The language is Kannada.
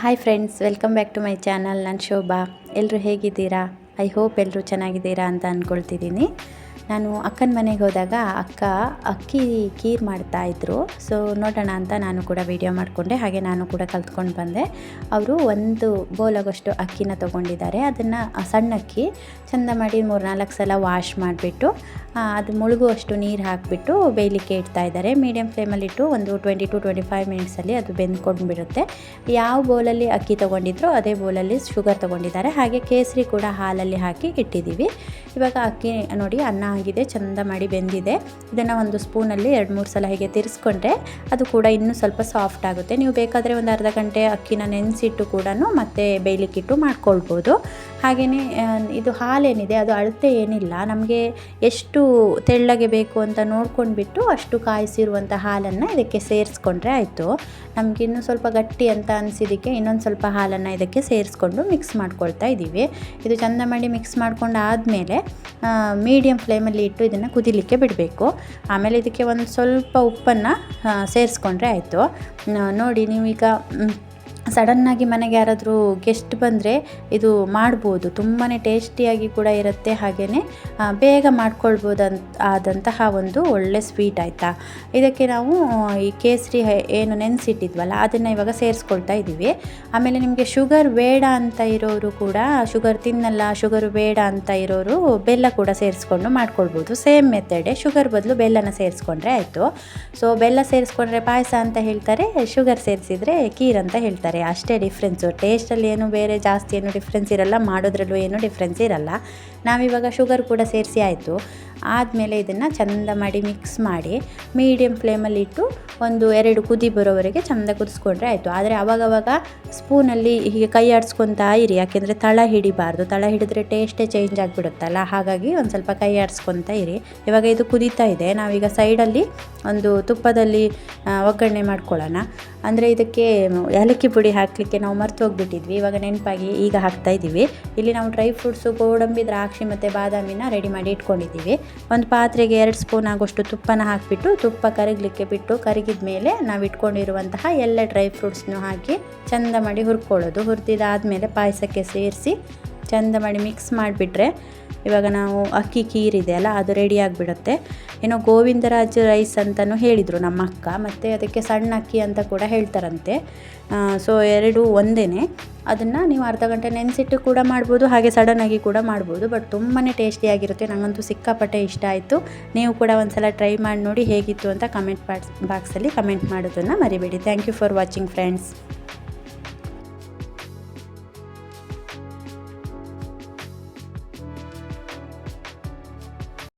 Hi friends, welcome back to my channel. ನಾನು ಶೋಭಾ. ಎಲ್ಲರೂ ಹೇಗಿದ್ದೀರಾ? ಐ ಹೋಪ್ ಎಲ್ಲರೂ ಚೆನ್ನಾಗಿದ್ದೀರಾ ಅಂತ ಅಂದ್ಕೊಳ್ತಿದ್ದೀನಿ. ನಾನು ಅಕ್ಕನ ಮನೆಗೆ ಹೋದಾಗ ಅಕ್ಕ ಅಕ್ಕಿ ಖೀರ್ ಮಾಡ್ತಾಯಿದ್ರು. ಸೊ ನೋಡೋಣ ಅಂತ ನಾನು ಕೂಡ ವಿಡಿಯೋ ಮಾಡಿಕೊಂಡೆ, ಹಾಗೆ ನಾನು ಕೂಡ ಕಲ್ತ್ಕೊಂಡು ಬಂದೆ. ಅವರು ಒಂದು ಬೋಲಾಗಷ್ಟು ಅಕ್ಕಿನ ತೊಗೊಂಡಿದ್ದಾರೆ. ಅದನ್ನು ಸಣ್ಣ ಅಕ್ಕಿ ಚೆಂದ ಮಾಡಿ 3-4 ಸಲ ವಾಶ್ ಮಾಡಿಬಿಟ್ಟು ಅದು ಮುಳುಗುವಷ್ಟು ನೀರು ಹಾಕಿಬಿಟ್ಟು ಬೇಯಲಿಕ್ಕೆ ಇಡ್ತಾ ಇದ್ದಾರೆ. ಮೀಡಿಯಮ್ ಫ್ಲೇಮಲ್ಲಿಟ್ಟು ಒಂದು 20-25 ಮಿನಿಟ್ಸಲ್ಲಿ ಅದು ಬೆಂದ್ಕೊಂಡ್ಬಿಡುತ್ತೆ. ಯಾವ ಬೋಲಲ್ಲಿ ಅಕ್ಕಿ ತೊಗೊಂಡಿದ್ರು ಅದೇ ಬೋಲಲ್ಲಿ ಶುಗರ್ ತೊಗೊಂಡಿದ್ದಾರೆ. ಹಾಗೆ ಕೇಸರಿ ಕೂಡ ಹಾಲಲ್ಲಿ ಹಾಕಿ ಇಟ್ಟಿದ್ದೀವಿ. ಇವಾಗ ಅಕ್ಕಿ ನೋಡಿ ಅನ್ನ ಆಗಿದೆ, ಚೆಂದ ಮಾಡಿ ಬೆಂದಿದೆ. ಇದನ್ನು ಒಂದು ಸ್ಪೂನಲ್ಲಿ 2-3 ಸಲ ಹೀಗೆ ತಿರ್ಸ್ಕೊಂಡ್ರೆ ಅದು ಕೂಡ ಇನ್ನೂ ಸ್ವಲ್ಪ ಸಾಫ್ಟ್ ಆಗುತ್ತೆ. ನೀವು ಬೇಕಾದರೆ ಒಂದು ಅರ್ಧ ಗಂಟೆ ಅಕ್ಕಿನ ನೆನೆಸಿಟ್ಟು ಕೂಡ ಮತ್ತೆ ಬೇಯಲಿಕ್ಕಿಟ್ಟು ಮಾಡ್ಕೊಳ್ಬೋದು. ಹಾಗೆಯೇ ಇದು ಹಾಲೇನಿದೆ ಅದು ಅಳತೆ ಏನಿಲ್ಲ, ನಮಗೆ ಎಷ್ಟು ತೆಳ್ಳಗೆ ಬೇಕು ಅಂತ ನೋಡ್ಕೊಂಡ್ಬಿಟ್ಟು ಅಷ್ಟು ಕಾಯಿಸಿರುವಂಥ ಹಾಲನ್ನು ಇದಕ್ಕೆ ಸೇರಿಸ್ಕೊಂಡ್ರೆ ಆಯಿತು. ನಮಗೆ ಇನ್ನೂ ಸ್ವಲ್ಪ ಗಟ್ಟಿ ಅಂತ ಅನಿಸಿದ್ದಕ್ಕೆ ಇನ್ನೊಂದು ಸ್ವಲ್ಪ ಹಾಲನ್ನು ಇದಕ್ಕೆ ಸೇರಿಸ್ಕೊಂಡು ಮಿಕ್ಸ್ ಮಾಡ್ಕೊಳ್ತಾ ಇದ್ದೀವಿ. ಇದು ಚೆಂದ ಮಾಡಿ ಮಿಕ್ಸ್ ಮಾಡ್ಕೊಂಡು ಆದಮೇಲೆ ಮೀಡಿಯಮ್ ಫ್ಲೇಮಲ್ಲಿ ಇಟ್ಟು ಇದನ್ನು ಕುದಿಲಿಕ್ಕೆ ಬಿಡಬೇಕು. ಆಮೇಲೆ ಇದಕ್ಕೆ ಒಂದು ಸ್ವಲ್ಪ ಉಪ್ಪನ್ನು ಸೇರಿಸ್ಕೊಂಡ್ರೆ ಆಯಿತು. ನೋಡಿ, ನೀವೀಗ ಸಡನ್ನಾಗಿ ಮನೆಗೆ ಯಾರಾದರೂ ಗೆಸ್ಟ್ ಬಂದರೆ ಇದು ಮಾಡ್ಬೋದು. ತುಂಬಾ ಟೇಸ್ಟಿಯಾಗಿ ಕೂಡ ಇರುತ್ತೆ. ಹಾಗೆಯೇ ಬೇಗ ಆದಂತಹ ಒಂದು ಒಳ್ಳೆ ಸ್ವೀಟ್ ಆಯಿತಾ. ಇದಕ್ಕೆ ನಾವು ಈ ಕೇಸರಿ ಏನು ನೆನೆಸಿಟ್ಟಿದ್ವಲ್ಲ ಅದನ್ನು ಇವಾಗ ಸೇರಿಸ್ಕೊಳ್ತಾ ಇದ್ದೀವಿ. ಆಮೇಲೆ ನಿಮಗೆ ಶುಗರ್ ಬೇಡ ಅಂತ ಇರೋರು ಕೂಡ, ಶುಗರ್ ತಿನ್ನಲ್ಲ, ಶುಗರು ಬೇಡ ಅಂತ ಇರೋರು ಬೆಲ್ಲ ಕೂಡ ಸೇರಿಸ್ಕೊಂಡು ಮಾಡ್ಕೊಳ್ಬೋದು. ಸೇಮ್ ಮೆಥಡೇ, ಶುಗರ್ ಬದಲು ಬೆಲ್ಲನ ಸೇರಿಸ್ಕೊಂಡ್ರೆ ಆಯಿತು. ಸೊ ಬೆಲ್ಲ ಸೇರಿಸ್ಕೊಂಡ್ರೆ ಪಾಯಸ ಅಂತ ಹೇಳ್ತಾರೆ, ಶುಗರ್ ಸೇರಿಸಿದರೆ ಖೀರ್ ಅಂತ ಹೇಳ್ತಾರೆ. ಅಷ್ಟೇ ಡಿಫ್ರೆನ್ಸು. ಟೇಸ್ಟಲ್ಲಿ ಏನು ಬೇರೆ ಜಾಸ್ತಿ ಏನು ಡಿಫ್ರೆನ್ಸ್ ಇರಲ್ಲ, ಮಾಡೋದ್ರಲ್ಲೂ ಏನು ಡಿಫ್ರೆನ್ಸ್ ಇರಲ್ಲ. ನಾವಿವಾಗ ಶುಗರ್ ಕೂಡ ಸೇರಿಸಿ ಆಯಿತು. ಆದಮೇಲೆ ಇದನ್ನು ಚೆಂದ ಮಾಡಿ ಮಿಕ್ಸ್ ಮಾಡಿ ಮೀಡಿಯಮ್ ಫ್ಲೇಮಲ್ಲಿ ಇಟ್ಟು ಒಂದು 2 ಕುದಿ ಬರೋವರೆಗೆ ಚೆಂದ ಕುದಿಸ್ಕೊಂಡ್ರೆ ಆಯಿತು. ಆದರೆ ಆವಾಗವಾಗ ಸ್ಪೂನಲ್ಲಿ ಹೀಗೆ ಕೈ ಆಡಿಸ್ಕೊತಾ ಇರಿ, ಯಾಕೆಂದರೆ ತಳ ಹಿಡಿಬಾರ್ದು. ತಳ ಹಿಡಿದ್ರೆ ಟೇಸ್ಟೇ ಚೇಂಜ್ ಆಗಿಬಿಡುತ್ತಲ್ಲ, ಹಾಗಾಗಿ ಒಂದು ಸ್ವಲ್ಪ ಕೈ ಆಡಿಸ್ಕೊತಾ ಇರಿ. ಇವಾಗ ಇದು ಕುದೀತಾ ಇದೆ. ನಾವೀಗ ಸೈಡಲ್ಲಿ ಒಂದು ತುಪ್ಪದಲ್ಲಿ ಒಗ್ಗರಣೆ ಮಾಡ್ಕೊಳ್ಳೋಣ. ಅಂದರೆ ಇದಕ್ಕೆ ಏಲಕ್ಕಿ ಪುಡಿ ಹಾಕಲಿಕ್ಕೆ ನಾವು ಮರ್ತು ಹೋಗ್ಬಿಟ್ಟಿದ್ವಿ, ಇವಾಗ ನೆನಪಾಗಿ ಈಗ ಹಾಕ್ತಾಯಿದ್ದೀವಿ. ಇಲ್ಲಿ ನಾವು ಡ್ರೈ ಫ್ರೂಟ್ಸು, ಗೋಡಂಬಿ, ದ್ರಾಕ್ಷಿ ಮತ್ತು ಬಾದಾಮಿನ ರೆಡಿ ಮಾಡಿ ಇಟ್ಕೊಂಡಿದ್ದೀವಿ. ಒಂದು ಪಾತ್ರೆಗೆ 2 ಸ್ಪೂನ್ ಆಗೋಷ್ಟು ತುಪ್ಪನ ಹಾಕಿಬಿಟ್ಟು ತುಪ್ಪ ಕರಗಲಿಕ್ಕೆ ಬಿಟ್ಟು ಕರಗಿದ ಮೇಲೆ ನಾವು ಇಟ್ಕೊಂಡಿರುವಂತಹ ಎಲ್ಲ ಡ್ರೈ ಫ್ರೂಟ್ಸ್ನು ಹಾಕಿ ಚೆಂದ ಮಾಡಿ ಹುರ್ಕೊಳ್ಳೋದು. ಹುರಿದಿದ್ದಾದಮೇಲೆ ಪಾಯಸಕ್ಕೆ ಸೇರಿಸಿ ಚೆಂದ ಮಾಡಿ ಮಿಕ್ಸ್ ಮಾಡಿಬಿಟ್ರೆ ಇವಾಗ ನಾವು ಅಕ್ಕಿ ಖೀರ್ ಇದೆಯಲ್ಲ ಅದು ರೆಡಿ ಆಗಿಬಿಡುತ್ತೆ. ಏನೋ ಗೋವಿಂದರಾಜ್ ರೈಸ್ ಅಂತಲೂ ಹೇಳಿದರು ನಮ್ಮ ಅಕ್ಕ, ಮತ್ತು ಅದಕ್ಕೆ ಸಣ್ಣ ಅಕ್ಕಿ ಅಂತ ಕೂಡ ಹೇಳ್ತಾರಂತೆ. ಸೊ 2 ಒಂದೇ. ಅದನ್ನು ನೀವು ಅರ್ಧ ಗಂಟೆ ನೆನೆಸಿಟ್ಟು ಕೂಡ ಮಾಡ್ಬೋದು, ಹಾಗೆ ಸಡನ್ನಾಗಿ ಕೂಡ ಮಾಡ್ಬೋದು. ಬಟ್ ತುಂಬಾ ಟೇಸ್ಟಿಯಾಗಿರುತ್ತೆ. ನನಗಂತೂ ಸಿಕ್ಕಾಪಟ್ಟೆ ಇಷ್ಟ ಆಯಿತು. ನೀವು ಕೂಡ ಒಂದು ಸಲ ಟ್ರೈ ಮಾಡಿ ನೋಡಿ ಹೇಗಿತ್ತು ಅಂತ ಕಮೆಂಟ್ ಬಾಕ್ಸಲ್ಲಿ ಕಮೆಂಟ್ ಮಾಡೋದನ್ನು ಮರಿಬೇಡಿ. Thank you for watching friends.